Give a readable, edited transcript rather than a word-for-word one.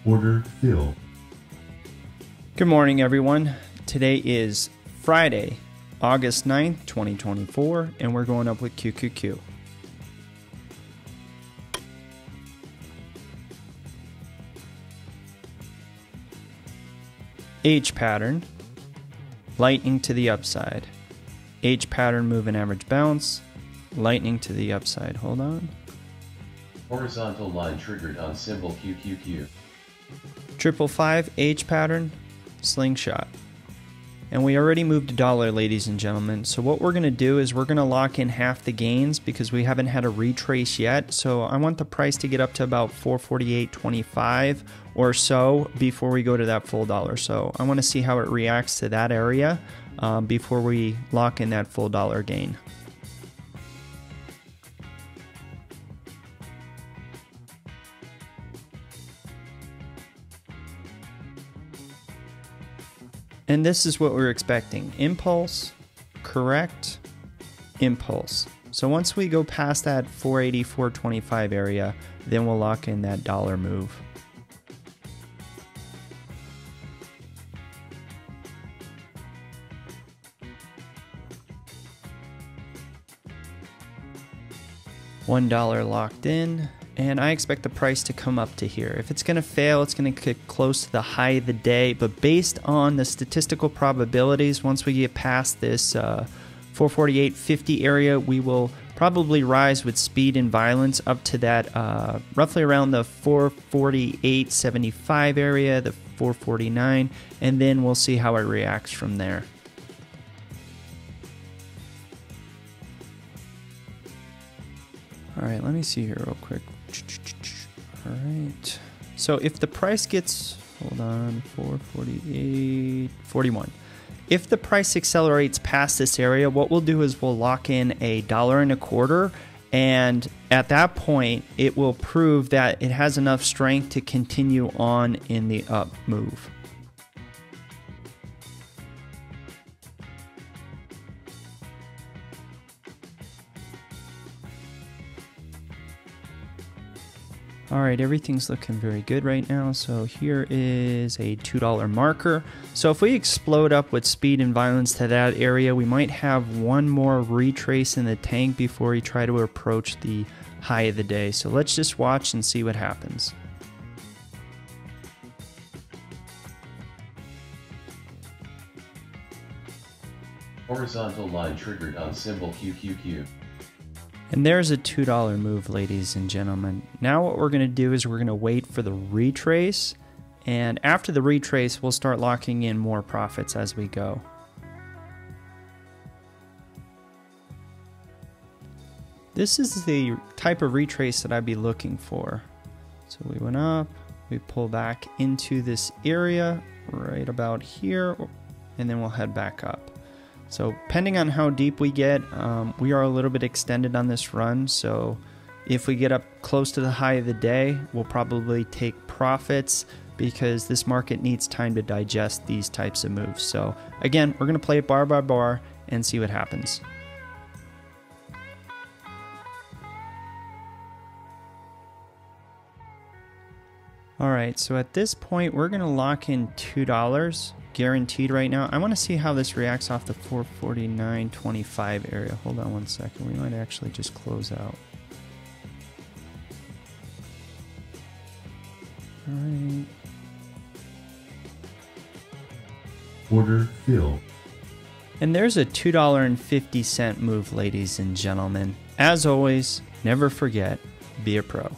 Order fill. Good morning, everyone. Today is Friday, August 9th, 2024, and we're going up with QQQ. H pattern, lightning to the upside. H pattern, move and average bounce, lightning to the upside. Hold on. Horizontal line triggered on symbol QQQ. 555 H pattern, slingshot. And we already moved a dollar, ladies and gentlemen. So what we're going to do is we're going to lock in half the gains because we haven't had a retrace yet. So I want the price to get up to about 448.25 or so before we go to that full dollar. So I want to see how it reacts to that area before we lock in that full dollar gain. And this is what we're expecting. Impulse, correct, impulse. So once we go past that 480, 425 area, then we'll lock in that dollar move. $1 locked in. And I expect the price to come up to here. If it's going to fail, it's going to get close to the high of the day. But based on the statistical probabilities, once we get past this 448.50 area, we will probably rise with speed and violence up to that roughly around the 448.75 area, the 449, and then we'll see how it reacts from there. All right, let me see here real quick. All right. So if the price gets, hold on, 448.41. If the price accelerates past this area, what we'll do is we'll lock in $1.25, and at that point, it will prove that it has enough strength to continue on in the up move. All right, everything's looking very good right now. So here is a $2 marker. So if we explode up with speed and violence to that area, we might have one more retrace in the tank before we try to approach the high of the day. So let's just watch and see what happens. Horizontal line triggered on symbol QQQ. And there's a $2 move, ladies and gentlemen. Now what we're going to do is we're going to wait for the retrace. And after the retrace, we'll start locking in more profits as we go. This is the type of retrace that I'd be looking for. So we went up, we pull back into this area right about here, and then we'll head back up. So depending on how deep we get, we are a little bit extended on this run. So if we get up close to the high of the day, we'll probably take profits because this market needs time to digest these types of moves. So again, we're going to play it bar by bar and see what happens. All right, so at this point, we're going to lock in $2. Guaranteed right now. I want to see how this reacts off the 449.25 area. Hold on one second. We might actually just close out. All right. Order fill. And there's a $2.50 move, ladies and gentlemen. As always, never forget, be a pro.